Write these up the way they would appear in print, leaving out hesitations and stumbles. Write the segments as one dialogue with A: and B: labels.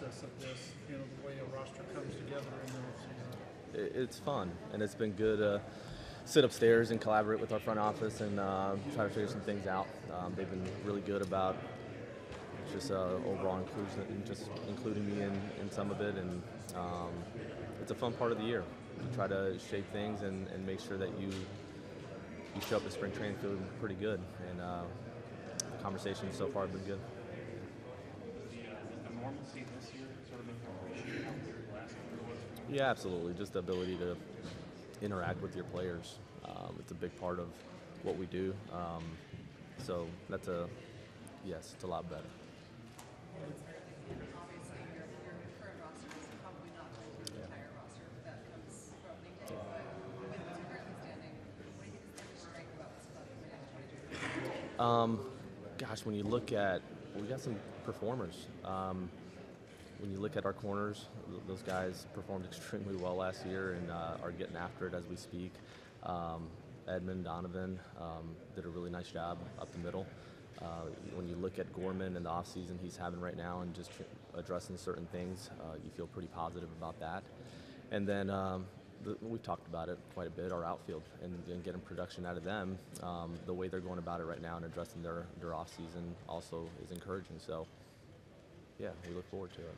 A: process of this, the way a roster comes together in the offseason?
B: It's fun, and it's been good to sit upstairs and collaborate with our front office and try to figure some things out. They've been really good about just overall inclusion and just including me in some of it, and it's a fun part of the year. You try to shape things and make sure that you show up at spring training feeling pretty good, and the conversations so far have been good.
C: The normalcy this year sort of make you appreciate how weird last year was?
B: Yeah, absolutely. Just the ability to interact with your players. It's a big part of what we do. So that's yes, it's a lot better.
D: Obviously, your current roster is probably not the entire roster that comes from the game, but with the two currently standing, what do you think is the strength about this club coming into 2022?
B: Gosh, when you look at, we got some performers. When you look at our corners, those guys performed extremely well last year and are getting after it as we speak. Edmund Donovan did a really nice job up the middle. When you look at Gorman and the offseason he's having right now and just addressing certain things, you feel pretty positive about that. And then we've talked about it quite a bit, our outfield, and getting production out of them. The way they're going about it right now and addressing their offseason also is encouraging. So, yeah, we look forward to it.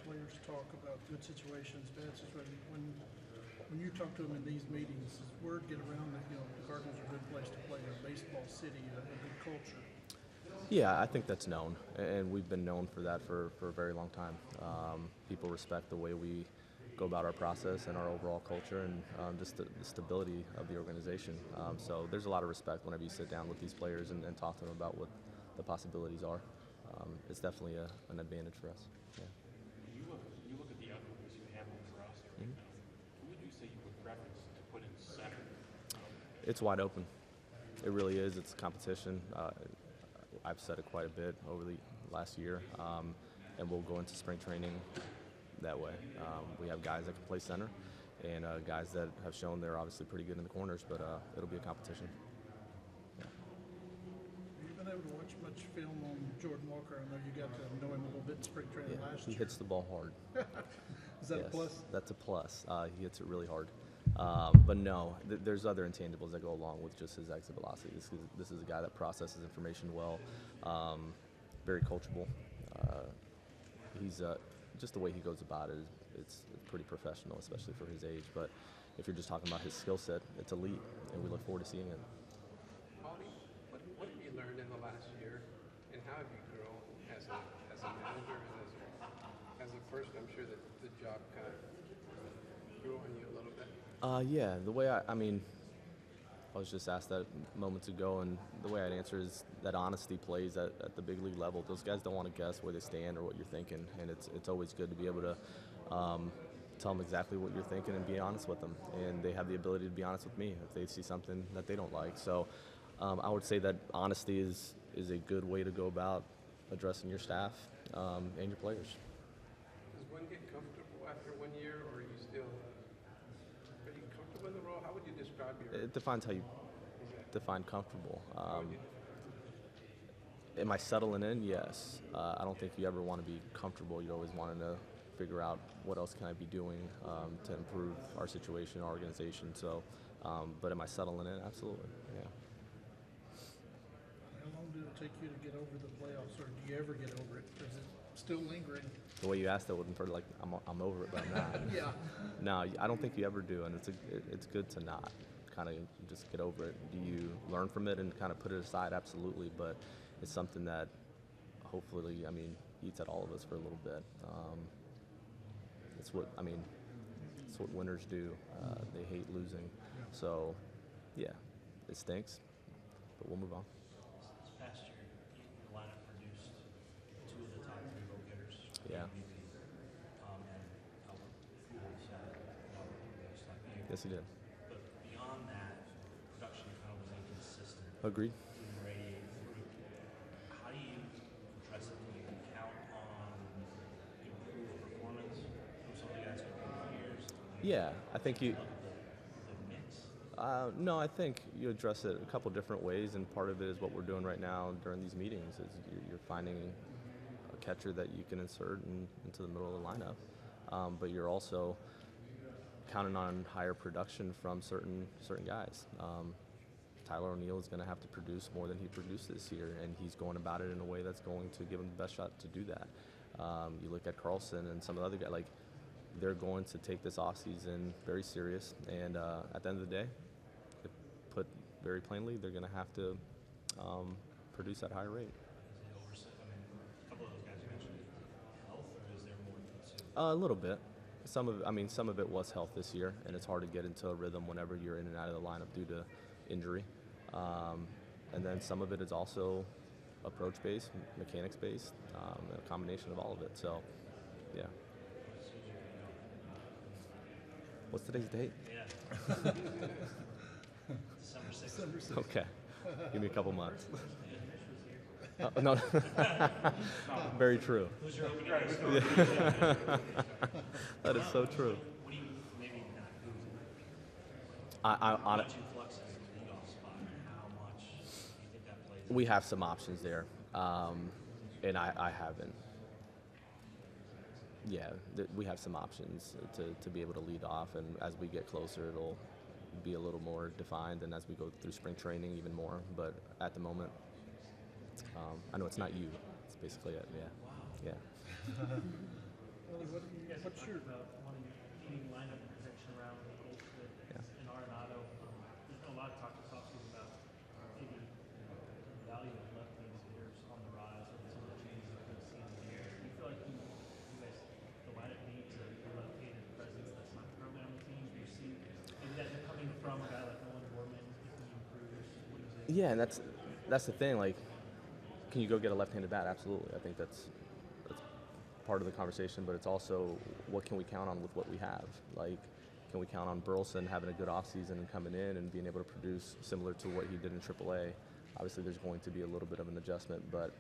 A: Players talk about good situations, bad situations. When you talk to them in these meetings, does word get around that the Cardinals are a good place to play, a baseball city, a good culture?
B: Yeah, I think that's known, and we've been known for that for a very long time. People respect the way we go about our process and our overall culture and just the stability of the organization. So there's a lot of respect whenever you sit down with these players and talk to them about what the possibilities are. It's definitely an advantage for us. Yeah.
C: You look at the outfielders you have on the roster right now. Who would you say you would preference to put in center?
B: It's wide open. It really is. It's competition. I've said it quite a bit over the last year, and we'll go into spring training that way. We have guys that can play center and guys that have shown they're obviously pretty good in the corners, but it'll be a competition.
A: Have you been able to watch much film on Jordan Walker? I know you got to know him a little bit in spring training last
B: He
A: year.
B: hits the ball hard.
A: Is that
B: Yes,
A: a plus?
B: That's a plus. He hits it really hard. But no, there's other intangibles that go along with just his exit velocity. This is a guy that processes information well, very coachable. He's just the way he goes about it, it's pretty professional, especially for his age. But if you're just talking about his skill set, it's elite, and we look forward to seeing it.
E: Paulie, what have you learned in the last year, and how have you grown as a manager and as a person? I'm sure that the job kind of grew on you a little bit.
B: Yeah, the way I was just asked that moments ago, and the way I'd answer is that honesty plays at the big league level. Those guys don't want to guess where they stand or what you're thinking, and it's always good to be able to tell them exactly what you're thinking and be honest with them. And they have the ability to be honest with me if they see something that they don't like. So I would say that honesty is a good way to go about addressing your staff and your players.
E: Does one get comfortable after 1 year, or are you still pretty comfortable in the role? How would you describe your?
B: It defines how you define comfortable.
E: How would you
B: Am I settling in? Yes. I don't think you ever want to be comfortable. You're always wanting to figure out what else can I be doing to improve our situation, our organization. So, but am I settling in? Absolutely. Yeah.
A: How long did it take you to get over the playoffs, or do you ever get over it? Or is it still lingering?
B: The way you asked that wasn't for like I'm over it, but I'm not.
A: Yeah.
B: No, I don't think you ever do, and it's good to not kind of just get over it. Do you learn from it and kind of put it aside? Absolutely, but it's something that hopefully, eats at all of us for a little bit. It's what winners do. They hate losing. So, yeah, it stinks, but we'll move on.
F: This past year, the lineup produced two of the top three vote getters.
B: Yeah.
F: And Albert Pujols had votes like you.
B: Yes, he did.
F: But beyond that, production kind of was inconsistent.
B: Agreed.
F: In the radiated group. How do you address it? Do you count on improved performance from some of the guys who've been for years?
B: Yeah, I think you.
F: The mix.
B: No, I think you address it a couple different ways, and part of it is what we're doing right now during these meetings. Is you're finding catcher that you can insert into the middle of the lineup. But you're also counting on higher production from certain guys. Tyler O'Neill is going to have to produce more than he produced this year, and he's going about it in a way that's going to give him the best shot to do that. You look at Carlson and some of the other guys, like, they're going to take this offseason very serious, and at the end of the day, put very plainly, they're going to have to produce at a higher rate.
F: Is it a couple of those guys you mentioned, health, or is there more to it?
B: A little bit. Some of it was health this year, and it's hard to get into a rhythm whenever you're in and out of the lineup due to injury. And then some of it is also approach-based, mechanics-based, a combination of all of it. So, yeah. What's today's date?
F: Yeah. December 6th.
B: Okay. Give me a couple months. No. Very true.
F: Who's your opening day?
B: That is so true.
F: What do you, maybe not who,
B: I
F: how much in flux is the leadoff spot, and how much do you think that plays?
B: We have some options there, and I haven't. Yeah, we have some options to be able to lead off, and as we get closer, it'll be a little more defined, and as we go through spring training, even more. But at the moment, I know it's not you. It's basically it. Yeah.
F: Wow.
B: Yeah.
A: What's your
G: about wanting needing lineup protection around the Goldschmidt and Arenado. There's been a lot of talk this offseason about maybe the value of left-handed hitters on the rise and some of the changes we're going to see in the game. Do you feel like you guys, the lineup needs a left-handed presence that's not currently on the team? Do you see maybe that coming from a guy like Nolan Gorman if he improves? What is it?
B: Yeah, and that's the thing. Like, can you go get a left-handed bat? Absolutely. I think that's part of the conversation, but it's also what can we count on with what we have? Like, can we count on Burleson having a good offseason and coming in and being able to produce similar to what he did in AAA? Obviously, there's going to be a little bit of an adjustment, but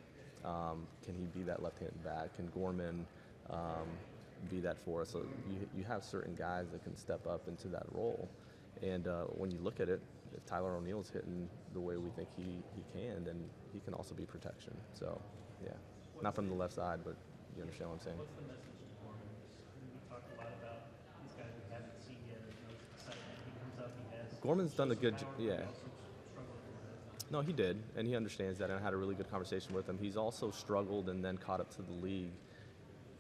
B: can he be that left-handed bat? Can Gorman be that for us? So you have certain guys that can step up into that role, and when you look at it, if Tyler O'Neill's hitting the way we think he can, then he can also be protection. So, yeah, not from the left side, but you understand what I'm saying?
G: What's the message to Gorman? We talk a lot about these guys we haven't seen yet. Excitement. He comes up, he has.
B: Gorman's done a good
G: power,
B: yeah.
G: but also struggling with that.
B: No, he did, and he understands that, and I had a really good conversation with him. He's also struggled and then caught up to the league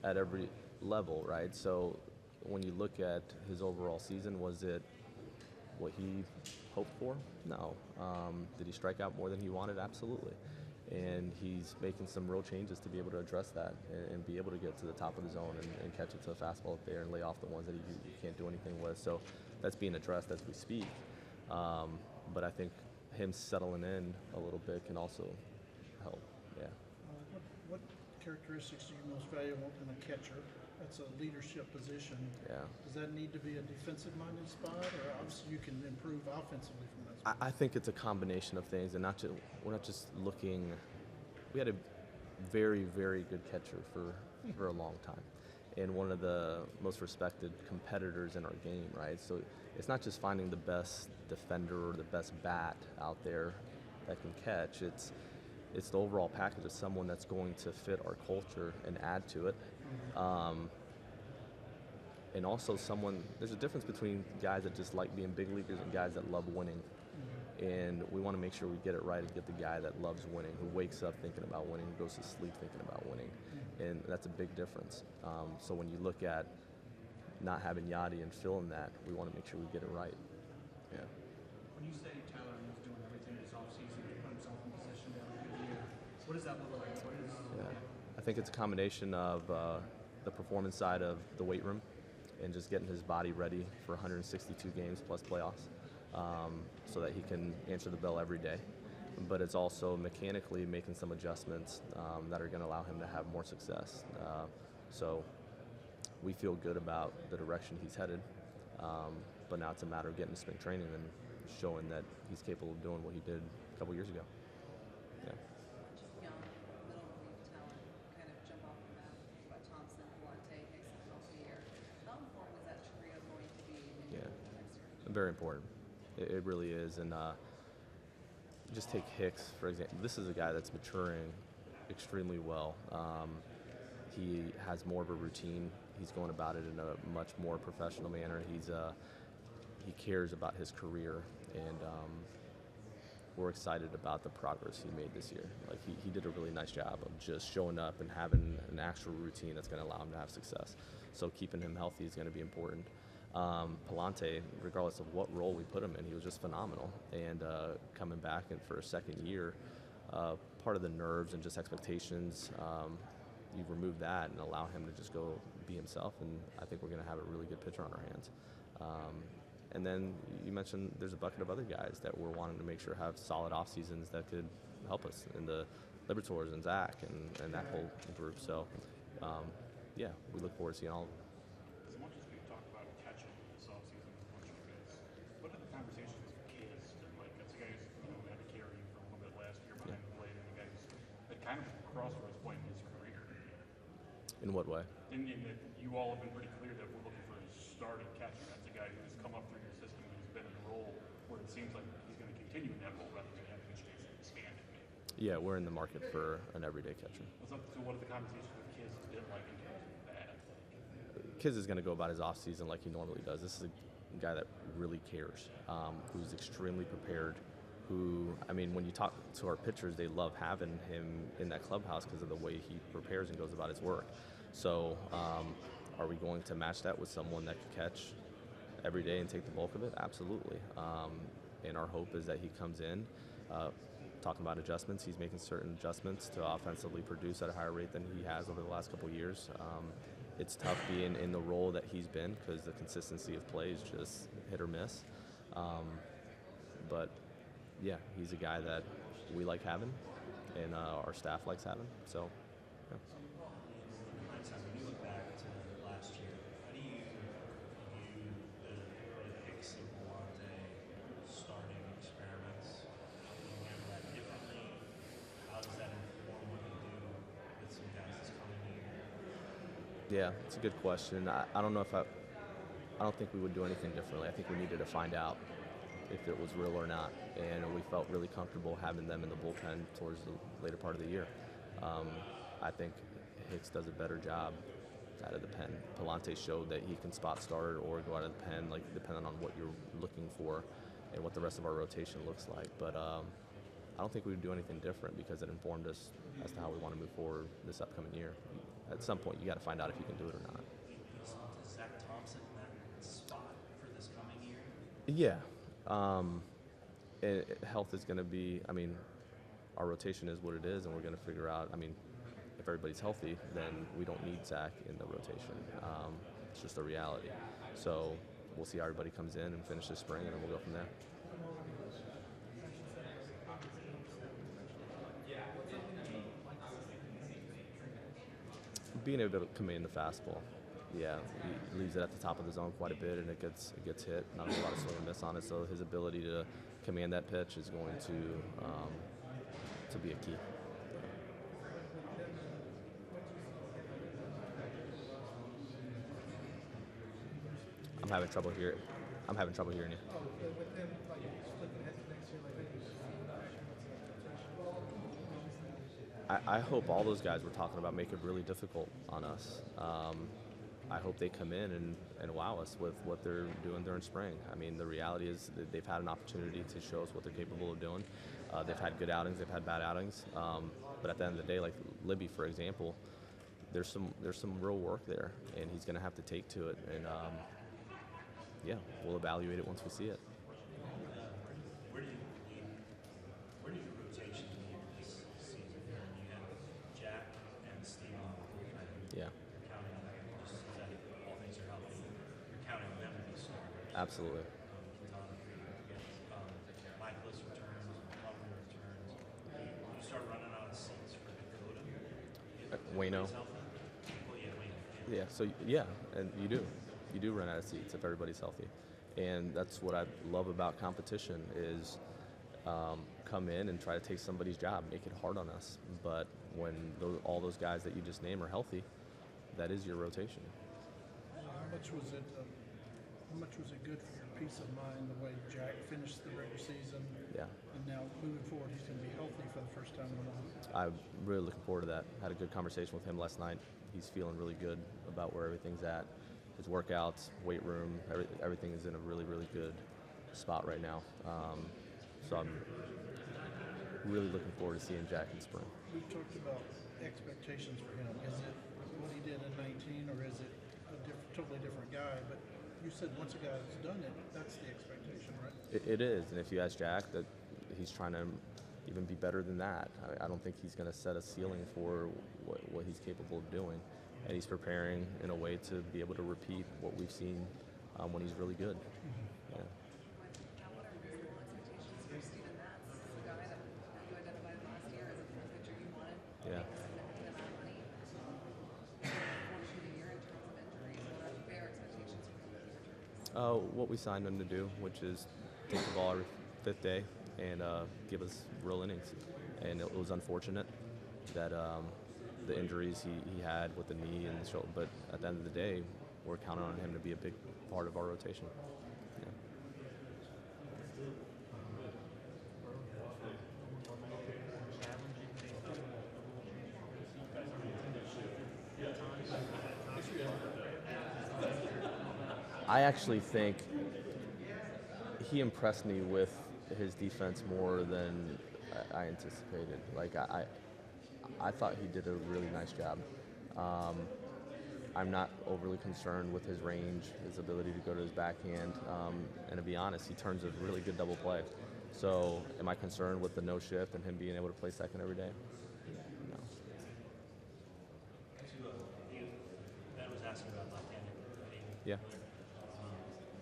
B: at every level, right? So when you look at his overall season, was it what he hoped for? No. Did he strike out more than he wanted? Absolutely. And he's making some real changes to be able to address that and be able to get to the top of the zone and catch it to a fastball up there and lay off the ones that he can't do anything with. So that's being addressed as we speak. But I think him settling in a little bit can also help. Yeah.
A: what characteristics do you most value in a catcher? That's a leadership position.
B: Yeah.
A: Does that need to be a defensive-minded spot, or obviously you can improve offensively from that spot?
B: I think it's a combination of things, and we're not just looking. We had a very, very good catcher for a long time, and one of the most respected competitors in our game, right? So it's not just finding the best defender or the best bat out there that can catch. It's the overall package of someone that's going to fit our culture and add to it. And also there's a difference between guys that just like being big leaguers and guys that love winning. And we want to make sure we get it right and get the guy that loves winning, who wakes up thinking about winning, who goes to sleep thinking about winning. And that's a big difference. So when you look at not having Yachty and Phil in that, we want to make sure we get it right. Yeah.
H: When you say Tyler was doing everything this offseason to put himself in position to have a good year, what does that look like?
B: I think it's a combination of the performance side of the weight room and just getting his body ready for 162 games plus playoffs, so that he can answer the bell every day. But it's also mechanically making some adjustments that are going to allow him to have more success. So we feel good about the direction he's headed, but now it's a matter of getting to spring training and showing that he's capable of doing what he did a couple years ago. Yeah.
D: Young, middle relief talent kind of jump off the map. What Thompson, Duarte, Hicks, year. How important is that trio going to be in
B: Yeah.
D: next year?
B: Very important. It really is. And just take Hicks, for example. This is a guy that's maturing extremely well. he has more of a routine. He's going about it in a much more professional manner. He cares about his career, and we're excited about the progress he made this year. Like he did a really nice job of just showing up and having an actual routine that's going to allow him to have success. So keeping him healthy is going to be important. Palante, regardless of what role we put him in, he was just phenomenal. And coming back and for a second year, part of the nerves and just expectations, you remove that and allow him to just go be himself. And I think we're going to have a really good pitcher on our hands. And then you mentioned there's a bucket of other guys that we're wanting to make sure have solid off seasons that could help us in the Liberators and Zach and that whole group. So, yeah, we look forward to seeing all of them.
C: As much as we've talked about catching this offseason with a bunch of guys, what are the conversations with Kiz? Like, that's a guy who's had to carry you for a little bit last year behind the plate, and a guy who's at kind of a crossroads point in his career.
B: In what way?
C: In that you all have been pretty clear that we're looking for a starting catcher. That's a guy who's come up through your system and who's been in a role where it seems like he's going to continue in that role rather than having a chance to expand it.
B: Yeah, we're in the market for an everyday catcher.
C: So what have the conversations with Kiz been like in terms of that?
B: Kiz is going to go about his off season like he normally does. This is a guy that really cares, who's extremely prepared. When you talk to our pitchers, they love having him in that clubhouse because of the way he prepares and goes about his work. So, are we going to match that with someone that can catch every day and take the bulk of it? Absolutely. And our hope is that he comes in, talking about adjustments, he's making certain adjustments to offensively produce at a higher rate than he has over the last couple of years. It's tough being in the role that he's been because the consistency of play is just hit or miss. But yeah, he's a guy that we like having and our staff likes having. So, yeah.
F: When you look back to last year, how do you view the Hicks and Palante starting experiments? Do you handle that differently? How does that inform what you do with some guys this coming year?
B: Yeah, it's a good question. I don't know if I don't think we would do anything differently. I think we needed to find out if it was real or not, and we felt really comfortable having them in the bullpen towards the later part of the year. I think Hicks does a better job out of the pen. Palante showed that he can spot start or go out of the pen, like depending on what you're looking for and what the rest of our rotation looks like. But I don't think we would do anything different because it informed us as to how we want to move forward this upcoming year. At some point, you got to find out if you can do it or not.
F: Is Zach Thompson in that spot for this coming year?
B: Yeah. Health is going to be, our rotation is what it is, and we're going to figure out, if everybody's healthy, then we don't need Zach in the rotation. It's just a reality. So we'll see how everybody comes in and finish this spring, and then we'll go from there. Being able to command the fastball. Yeah, he leaves it at the top of the zone quite a bit, and it gets hit. Not a lot of swing and miss on it. So his ability to command that pitch is going to be a key. I'm having trouble hearing you. I hope all those guys we're talking about make it really difficult on us. I hope they come in and wow us with what they're doing during spring. The reality is that they've had an opportunity to show us what they're capable of doing. They've had good outings, they've had bad outings, but at the end of the day, like Libby, for example, there's some real work there, and he's going to have to take to it. And yeah, we'll evaluate it once we see it.
F: Where do your rotations lead this season? You have Jack and Steve on the bullpen.
B: Yeah.
F: You're counting on them, just so that all things are healthy. You're counting on them to be starters.
B: Absolutely.
F: Michaelis returns, Loveman returns. You start running out of seats for Dakota.
B: Waino.
F: Well, yeah, Waino.
B: Yeah, so yeah, and you do run out of seats if everybody's healthy, and that's what I love about competition is come in and try to take somebody's job, make it hard on us. But when all those guys that you just named are healthy, that is your rotation.
A: How much was it good for your peace of mind the way Jack finished the regular season?
B: Yeah.
A: And now moving forward, he's going to be healthy for the first time in a while.
B: I'm really looking forward to that. Had a good conversation with him last night. he's feeling really good about where everything's at. His workouts, weight room, everything is in a really, really good spot right now. So I'm really looking forward to seeing Jack in spring.
A: We've talked about expectations for him. Is it what he did in 19, or is it a totally different guy? But you said once a guy's done it, that's the expectation, right?
B: It is, and if you ask Jack, that he's trying to even be better than that. I don't think he's going to set a ceiling for what he's capable of doing, and he's preparing in a way to be able to repeat what we've seen when he's really good. Yeah.
D: Now, what are reasonable expectations for Steven Matz, the guy that you identified last year as a full pitcher you wanted,
B: Yeah.
D: make a significant amount of money, going through the year in terms of injuries? What are fair expectations for him when he returns?
B: What we signed him to do, which is take the ball every fifth day and give us real innings. And it was unfortunate that the injuries he had with the knee and the shoulder, but at the end of the day, we're counting on him to be a big part of our rotation. Yeah. I actually think he impressed me with his defense more than I anticipated. Like I thought he did a really nice job. I'm not overly concerned with his range, his ability to go to his backhand, and to be honest, he turns a really good double play. So, am I concerned with the no shift and him being able to play second every day? No.
F: Ben was asking about left-handed hitting.
B: Yeah.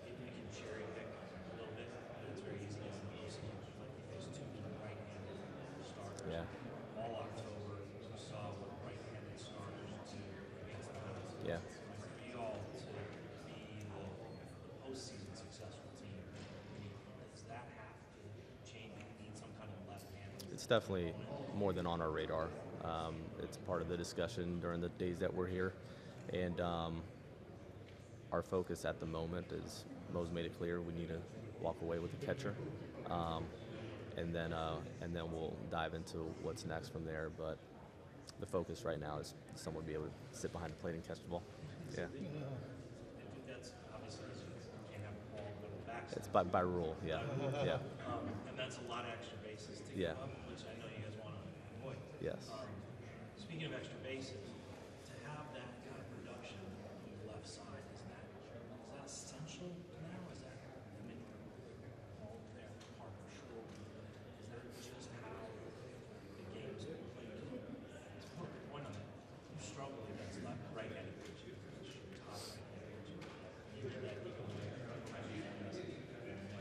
F: You can cherry pick a little bit, but it's very easy as a DC. Like we faced two right-handed starters.
B: Yeah.
F: All October, we saw what right-handed starters do against the Reds.
B: Yeah.
F: For you all to be the postseason successful team, does that have to change? You need some kind of left-handed.
B: It's definitely more than on our radar. It's part of the discussion during the days that we're here, and our focus at the moment is Mo's made it clear we need to walk away with the catcher, and then we'll dive into what's next from there. But the focus right now is someone be able to sit behind the plate and catch the ball. Yeah,
F: I think that's obviously you can't have the ball go to the backside.
B: it's by rule. Yeah, yeah,
F: And that's a lot of extra bases to
B: Yeah.
F: give up, which I know you guys want to avoid.
B: yes.
F: Speaking of extra bases, to have that kind of production on the left side, is that essential now? Is that, I mean, all there, Parker, Schroeder, is that just how the game's played? To put the point on it, you struggle against right-handed pitching, top right-handed pitching. You know that even when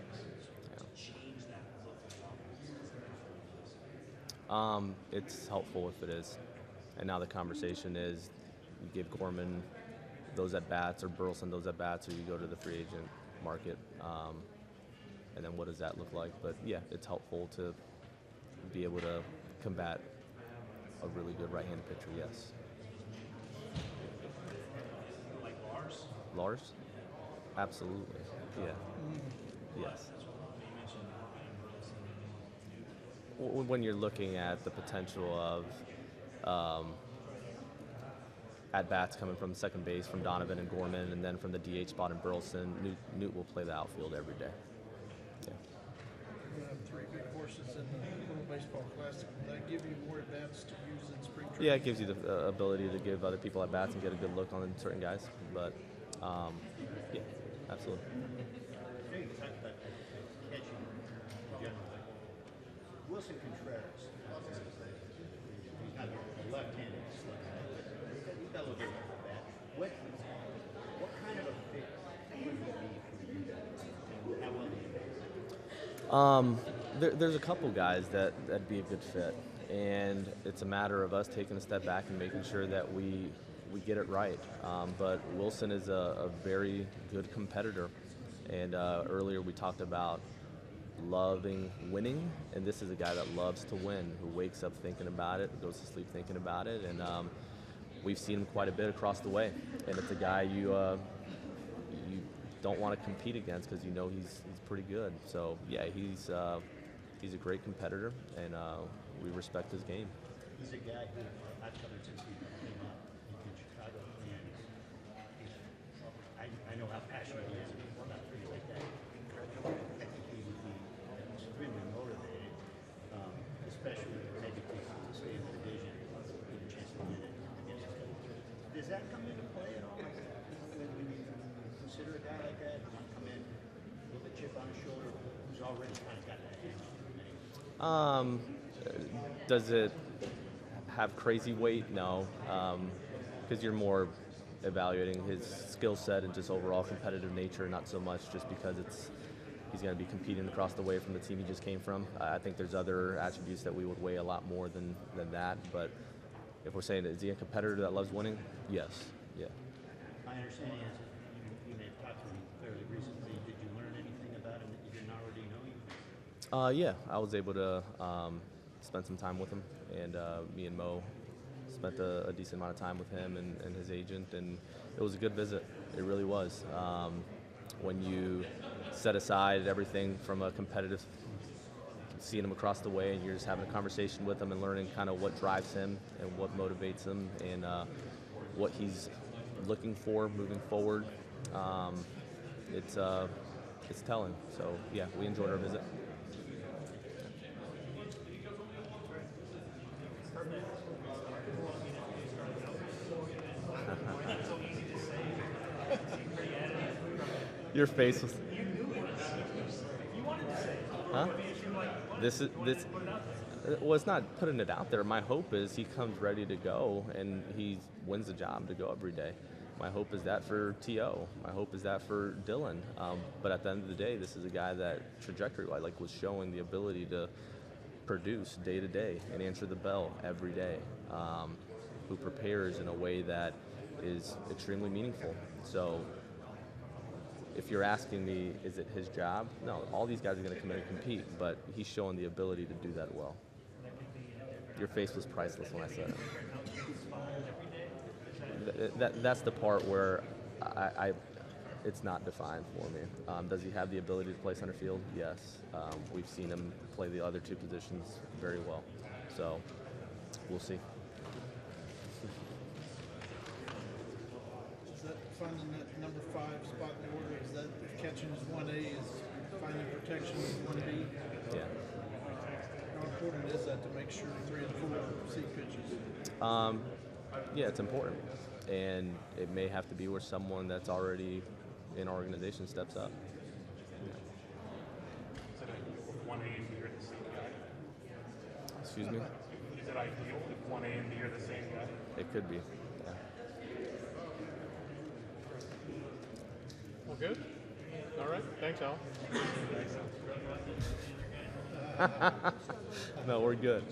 F: to change that look of offense, is that how
B: It's helpful if it is. And now the conversation is you give Gorman those at bats or Burleson those at bats, or you go to the free agent market. And then what does that look like? But yeah, it's helpful to be able to combat a really good right-handed pitcher, yes.
F: like Lars?
B: Lars? Absolutely. Yeah. Yes.
F: You mentioned Burleson and
B: When you're looking at the potential of at-bats coming from second base from Donovan and Gorman, and then from the DH spot in Burleson, Newt will play the outfield every day. Yeah.
A: You have three big horses in the World Baseball Classic. Will that give you more at-bats to use in spring training?
B: Yeah, it gives you the ability to give other people at-bats and get a good look on certain guys. But, yeah, absolutely.
I: Hey, you talked about catching generally. Wilson Contreras, he's not a left-handed slugger. He's got a little bit of that. What kind of a fit would he be for you guys? And how well do you know?
B: There's a couple guys that'd be a good fit, and it's a matter of us taking a step back and making sure that we get it right. But Wilson is a very good competitor, and earlier we talked about loving winning, and this is a guy that loves to win, who wakes up thinking about it, goes to sleep thinking about it, and we've seen him quite a bit across the way, and it's a guy you don't want to compete against because you know he's pretty good. So yeah, he's a great competitor, and we respect his game.
I: He's a guy who I've covered since he came up in Chicago. come into play at all? Like, when you consider a guy like that, you want to come in with a chip on his shoulder, who's already kind of got that edge?
B: Does it have crazy weight? No, because you're more evaluating his skill set and just overall competitive nature, not so much just because he's going to be competing across the way from the team he just came from. I think there's other attributes that we would weigh a lot more than that. But if we're saying, is he a competitor that loves winning? Yes. Yeah.
I: My understanding is that you may have talked to him fairly recently. Did you learn anything about him that you didn't already know?
B: Yeah, I was able to spend some time with him, and me and Mo spent a decent amount of time with him and his agent, and it was a good visit. It really was. When you set aside everything from a competitive, seeing him across the way, and you're just having a conversation with him and learning kind of what drives him and what motivates him and what he's looking for moving forward, it's telling. So yeah, we enjoyed our visit. Your face was. Huh? This. Well, it's not putting it out there. My hope is he comes ready to go and he wins the job to go every day. My hope is that for T.O. My hope is that for Dylan. But at the end of the day, this is a guy that trajectory-wise, like, was showing the ability to produce day to day and answer the bell every day. Who prepares in a way that is extremely meaningful. So. If you're asking me, is it his job? No, all these guys are going to come in and compete, but he's showing the ability to do that well. Your face was priceless when I said it. That's the part where it's not defined for me. Does he have the ability to play center field? Yes. We've seen him play the other two positions very well. So we'll see.
A: Finding that number 5 spot in the order, is that if catching is 1A, is finding protection is 1B?
B: Yeah.
A: How important is that to make sure 3 and 4 see pitches?
B: Yeah, it's important. And it may have to be where someone that's already in our organization steps up.
C: Is it ideal if 1A and B are the same guy?
B: Excuse me?
C: Is it ideal if 1A and B are the same guy?
B: It could be.
J: Well, good. All right. Thanks, Al.
B: No, we're good.